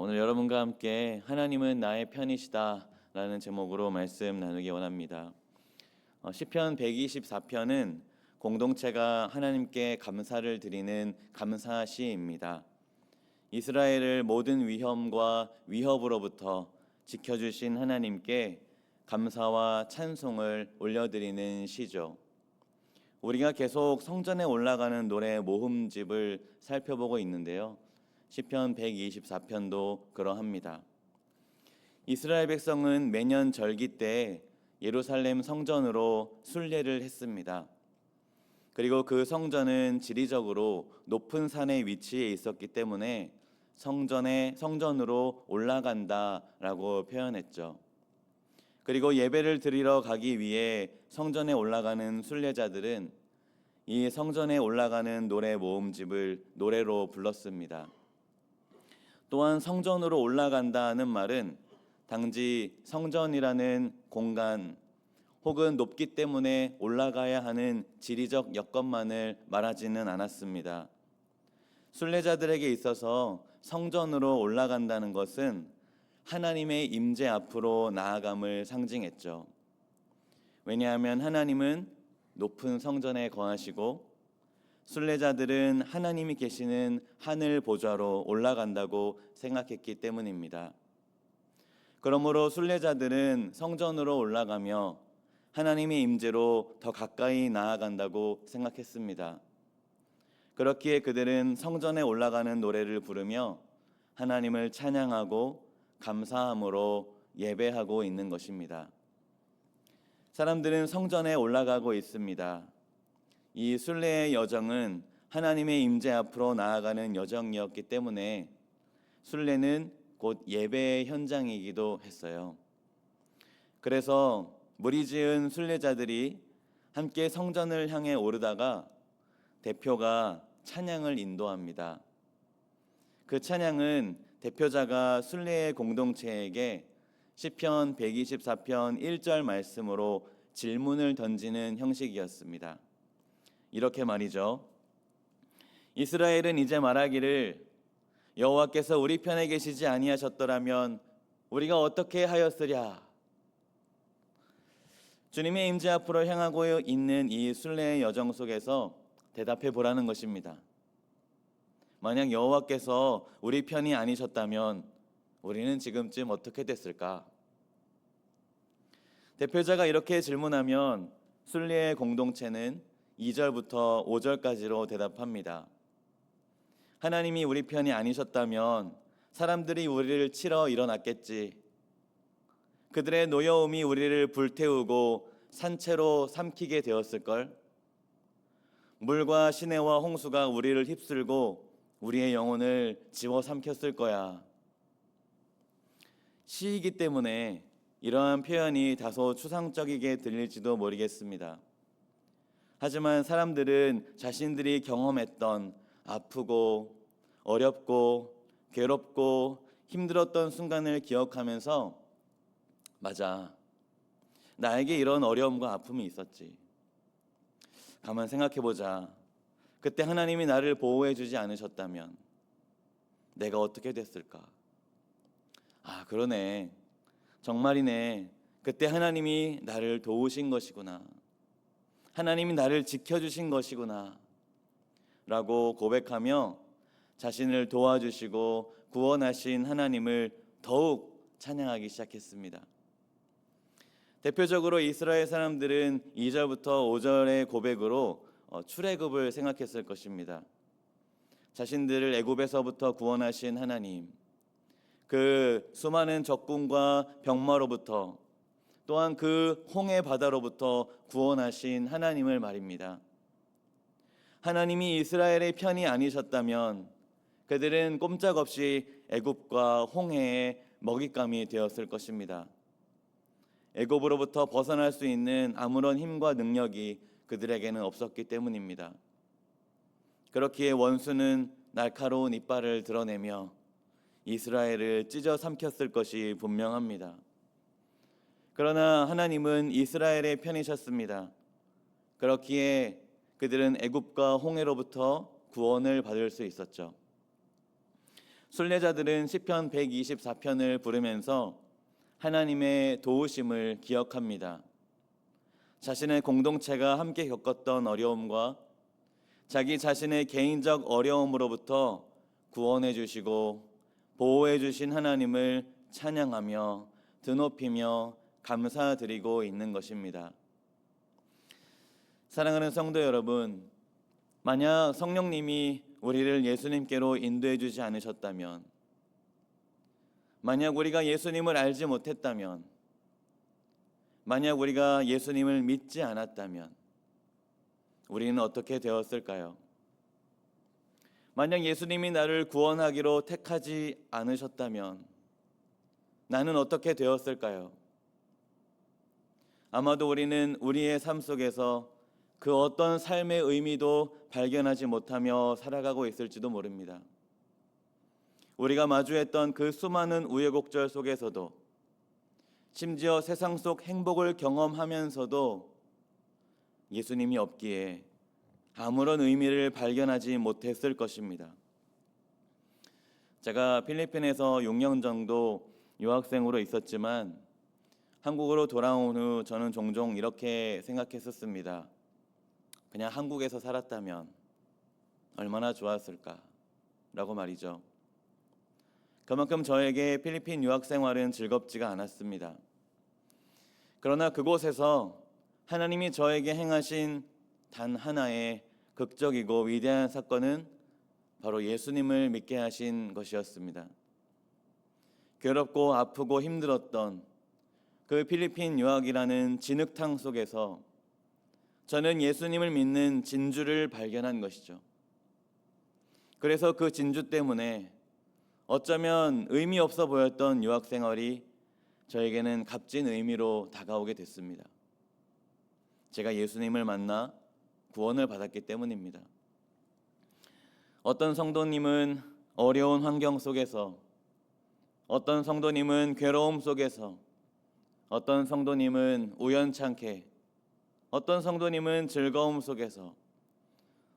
오늘 여러분과 함께 하나님은 나의 편이시다 라는 제목으로 말씀 나누기 원합니다. 시편 124편은 공동체가 하나님께 감사를 드리는 감사시입니다. 이스라엘을 모든 위험과 위협으로부터 지켜주신 하나님께 감사와 찬송을 올려드리는 시죠. 우리가 계속 성전에 올라가는 노래 모음집을 살펴보고 있는데요. 시편 124편도 그러합니다. 이스라엘 백성은 매년 절기 때 예루살렘 성전으로 순례를 했습니다. 그리고 그 성전은 지리적으로 높은 산에 위치해 있었기 때문에 성전으로 올라간다라고 표현했죠. 그리고 예배를 드리러 가기 위해 성전에 올라가는 순례자들은 이 성전에 올라가는 노래 모음집을 노래로 불렀습니다. 또한 성전으로 올라간다는 말은 단지 성전이라는 공간 혹은 높기 때문에 올라가야 하는 지리적 여건만을 말하지는 않았습니다. 순례자들에게 있어서 성전으로 올라간다는 것은 하나님의 임재 앞으로 나아감을 상징했죠. 왜냐하면 하나님은 높은 성전에 거하시고 순례자들은 하나님이 계시는 하늘 보좌로 올라간다고 생각했기 때문입니다. 그러므로 순례자들은 성전으로 올라가며 하나님의 임재로 더 가까이 나아간다고 생각했습니다. 그렇기에 그들은 성전에 올라가는 노래를 부르며 하나님을 찬양하고 감사함으로 예배하고 있는 것입니다. 사람들은 성전에 올라가고 있습니다. 이 순례의 여정은 하나님의 임재 앞으로 나아가는 여정이었기 때문에 순례는 곧 예배의 현장이기도 했어요. 그래서 무리지은 순례자들이 함께 성전을 향해 오르다가 대표가 찬양을 인도합니다. 그 찬양은 대표자가 순례의 공동체에게 시편 124편 1절 말씀으로 질문을 던지는 형식이었습니다. 이렇게 말이죠. 이스라엘은 이제 말하기를 여호와께서 우리 편에 계시지 아니하셨더라면 우리가 어떻게 하였으랴. 주님의 임재 앞으로 향하고 있는 이 순례의 여정 속에서 대답해 보라는 것입니다. 만약 여호와께서 우리 편이 아니셨다면 우리는 지금쯤 어떻게 됐을까? 대표자가 이렇게 질문하면 순례의 공동체는 2절부터 5절까지로 대답합니다. 하나님이 우리 편이 아니셨다면 사람들이 우리를 치러 일어났겠지. 그들의 노여움이 우리를 불태우고 산채로 삼키게 되었을걸. 물과 시내와 홍수가 우리를 휩쓸고 우리의 영혼을 지워 삼켰을 거야. 시이기 때문에 이러한 표현이 다소 추상적이게 들릴지도 모르겠습니다. 하지만 사람들은 자신들이 경험했던 아프고 어렵고 괴롭고 힘들었던 순간을 기억하면서 맞아, 나에게 이런 어려움과 아픔이 있었지. 가만 생각해보자. 그때 하나님이 나를 보호해주지 않으셨다면 내가 어떻게 됐을까? 아, 그러네. 정말이네. 그때 하나님이 나를 도우신 것이구나. 하나님이 나를 지켜주신 것이구나 라고 고백하며 자신을 도와주시고 구원하신 하나님을 더욱 찬양하기 시작했습니다. 대표적으로 이스라엘 사람들은 2절부터 5절의 고백으로 출애굽을 생각했을 것입니다. 자신들을 애굽에서부터 구원하신 하나님, 그 수많은 적군과 병마로부터 또한 그 홍해 바다로부터 구원하신 하나님을 말입니다. 하나님이 이스라엘의 편이 아니셨다면 그들은 꼼짝없이 애굽과 홍해의 먹잇감이 되었을 것입니다. 애굽으로부터 벗어날 수 있는 아무런 힘과 능력이 그들에게는 없었기 때문입니다. 그렇기에 원수는 날카로운 이빨을 드러내며 이스라엘을 찢어 삼켰을 것이 분명합니다. 그러나 하나님은 이스라엘의 편이셨습니다. 그렇기에 그들은 애굽과 홍해로부터 구원을 받을 수 있었죠. 순례자들은 시편 124편을 부르면서 하나님의 도우심을 기억합니다. 자신의 공동체가 함께 겪었던 어려움과 자기 자신의 개인적 어려움으로부터 구원해 주시고 보호해 주신 하나님을 찬양하며 드높이며 감사드리고 있는 것입니다. 사랑하는 성도 여러분, 만약 성령님이 우리를 예수님께로 인도해 주지 않으셨다면, 만약 우리가 예수님을 알지 못했다면, 만약 우리가 예수님을 믿지 않았다면 우리는 어떻게 되었을까요? 만약 예수님이 나를 구원하기로 택하지 않으셨다면 나는 어떻게 되었을까요? 아마도 우리는 우리의 삶 속에서 그 어떤 삶의 의미도 발견하지 못하며 살아가고 있을지도 모릅니다. 우리가 마주했던 그 수많은 우여곡절 속에서도, 심지어 세상 속 행복을 경험하면서도 예수님이 없기에 아무런 의미를 발견하지 못했을 것입니다. 제가 필리핀에서 6년 정도 유학생으로 있었지만 한국으로 돌아온 후 저는 종종 이렇게 생각했었습니다. 그냥 한국에서 살았다면 얼마나 좋았을까라고 말이죠. 그만큼 저에게 필리핀 유학 생활은 즐겁지가 않았습니다. 그러나 그곳에서 하나님이 저에게 행하신 단 하나의 극적이고 위대한 사건은 바로 예수님을 믿게 하신 것이었습니다. 괴롭고 아프고 힘들었던 그 필리핀 유학이라는 진흙탕 속에서 저는 예수님을 믿는 진주를 발견한 것이죠. 그래서 그 진주 때문에 어쩌면 의미 없어 보였던 유학 생활이 저에게는 값진 의미로 다가오게 됐습니다. 제가 예수님을 만나 구원을 받았기 때문입니다. 어떤 성도님은 어려운 환경 속에서, 어떤 성도님은 괴로움 속에서, 어떤 성도님은 우연찮게, 어떤 성도님은 즐거움 속에서,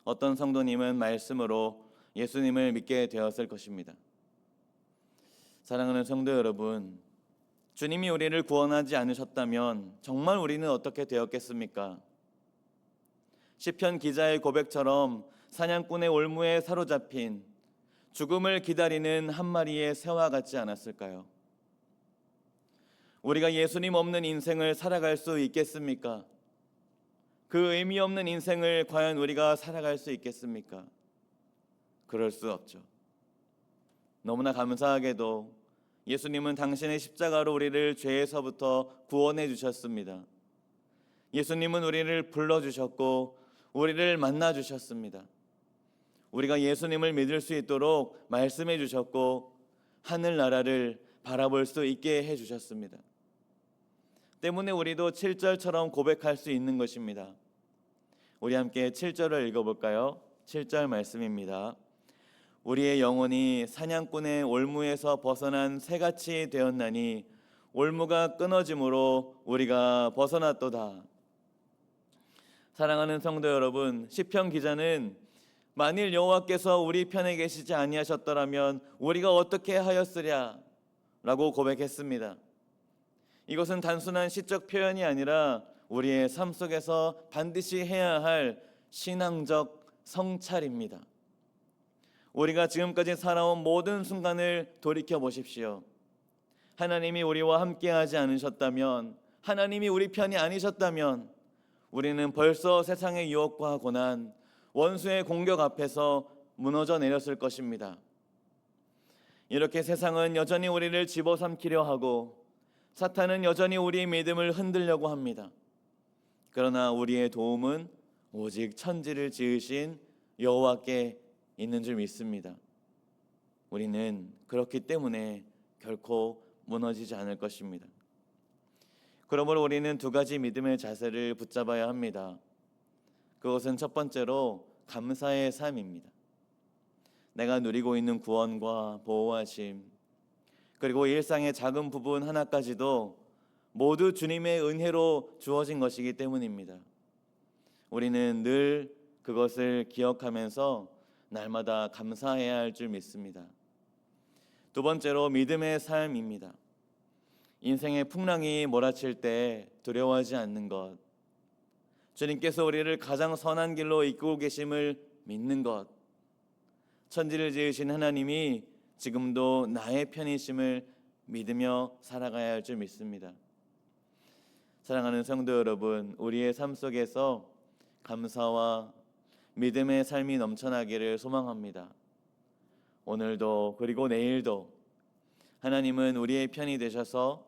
어떤 성도님은 말씀으로 예수님을 믿게 되었을 것입니다. 사랑하는 성도 여러분, 주님이 우리를 구원하지 않으셨다면 정말 우리는 어떻게 되었겠습니까? 시편 기자의 고백처럼 사냥꾼의 올무에 사로잡힌 죽음을 기다리는 한 마리의 새와 같지 않았을까요? 우리가 예수님 없는 인생을 살아갈 수 있겠습니까? 그 의미 없는 인생을 과연 우리가 살아갈 수 있겠습니까? 그럴 수 없죠. 너무나 감사하게도 예수님은 당신의 십자가로 우리를 죄에서부터 구원해 주셨습니다. 예수님은 우리를 불러주셨고 우리를 만나 주셨습니다. 우리가 예수님을 믿을 수 있도록 말씀해 주셨고 하늘나라를 바라볼 수 있게 해 주셨습니다. 때문에 우리도 7절처럼 고백할 수 있는 것입니다. 우리 함께 7절을 읽어볼까요? 7절 말씀입니다. 우리의 영혼이 사냥꾼의 올무에서 벗어난 새같이 되었나니 올무가 끊어짐으로 우리가 벗어났도다. 사랑하는 성도 여러분, 시편 기자는 만일 여호와께서 우리 편에 계시지 아니하셨더라면 우리가 어떻게 하였으랴 라고 고백했습니다. 이것은 단순한 시적 표현이 아니라 우리의 삶 속에서 반드시 해야 할 신앙적 성찰입니다. 우리가 지금까지 살아온 모든 순간을 돌이켜 보십시오. 하나님이 우리와 함께하지 않으셨다면, 하나님이 우리 편이 아니셨다면 우리는 벌써 세상의 유혹과 고난, 원수의 공격 앞에서 무너져 내렸을 것입니다. 이렇게 세상은 여전히 우리를 집어삼키려 하고 사탄은 여전히 우리의 믿음을 흔들려고 합니다. 그러나 우리의 도움은 오직 천지를 지으신 여호와께 있는 줄 믿습니다. 우리는 그렇기 때문에 결코 무너지지 않을 것입니다. 그러므로 우리는 두 가지 믿음의 자세를 붙잡아야 합니다. 그것은 첫 번째로 감사의 삶입니다. 내가 누리고 있는 구원과 보호하심, 그리고 일상의 작은 부분 하나까지도 모두 주님의 은혜로 주어진 것이기 때문입니다. 우리는 늘 그것을 기억하면서 날마다 감사해야 할 줄 믿습니다. 두 번째로 믿음의 삶입니다. 인생의 풍랑이 몰아칠 때 두려워하지 않는 것, 주님께서 우리를 가장 선한 길로 이끌고 계심을 믿는 것, 천지를 지으신 하나님이 지금도 나의 편이심을 믿으며 살아가야 할 줄 믿습니다. 사랑하는 성도 여러분, 우리의 삶 속에서 감사와 믿음의 삶이 넘쳐나기를 소망합니다. 오늘도 그리고 내일도 하나님은 우리의 편이 되셔서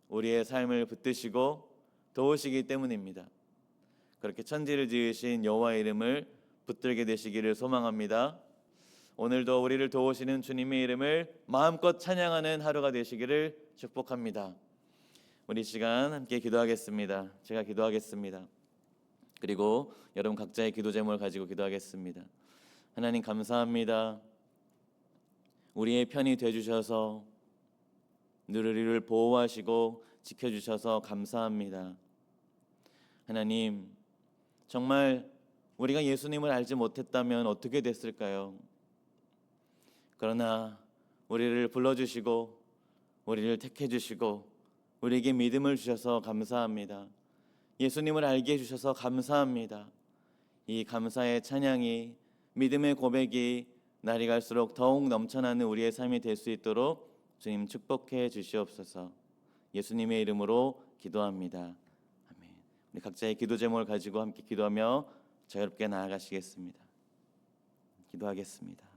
우리의 삶을 붙드시고 도우시기 때문입니다. 그렇게 천지를 지으신 여호와의 이름을 붙들게 되시기를 소망합니다. 오늘도 우리를 도우시는 주님의 이름을 마음껏 찬양하는 하루가 되시기를 축복합니다. 우리 시간 함께 기도하겠습니다. 제가 기도하겠습니다. 그리고 여러분 각자의 기도 제목을 가지고 기도하겠습니다. 하나님 감사합니다. 우리의 편이 되어주셔서 늘 우리를 보호하시고 지켜주셔서 감사합니다. 하나님, 정말 우리가 예수님을 알지 못했다면 어떻게 됐을까요? 그러나 우리를 불러주시고 우리를 택해주시고 우리에게 믿음을 주셔서 감사합니다. 예수님을 알게 해주셔서 감사합니다. 이 감사의 찬양이, 믿음의 고백이 날이 갈수록 더욱 넘쳐나는 우리의 삶이 될 수 있도록 주님 축복해 주시옵소서. 예수님의 이름으로 기도합니다. 아멘. 우리 각자의 기도 제목을 가지고 함께 기도하며 자유롭게 나아가시겠습니다. 기도하겠습니다.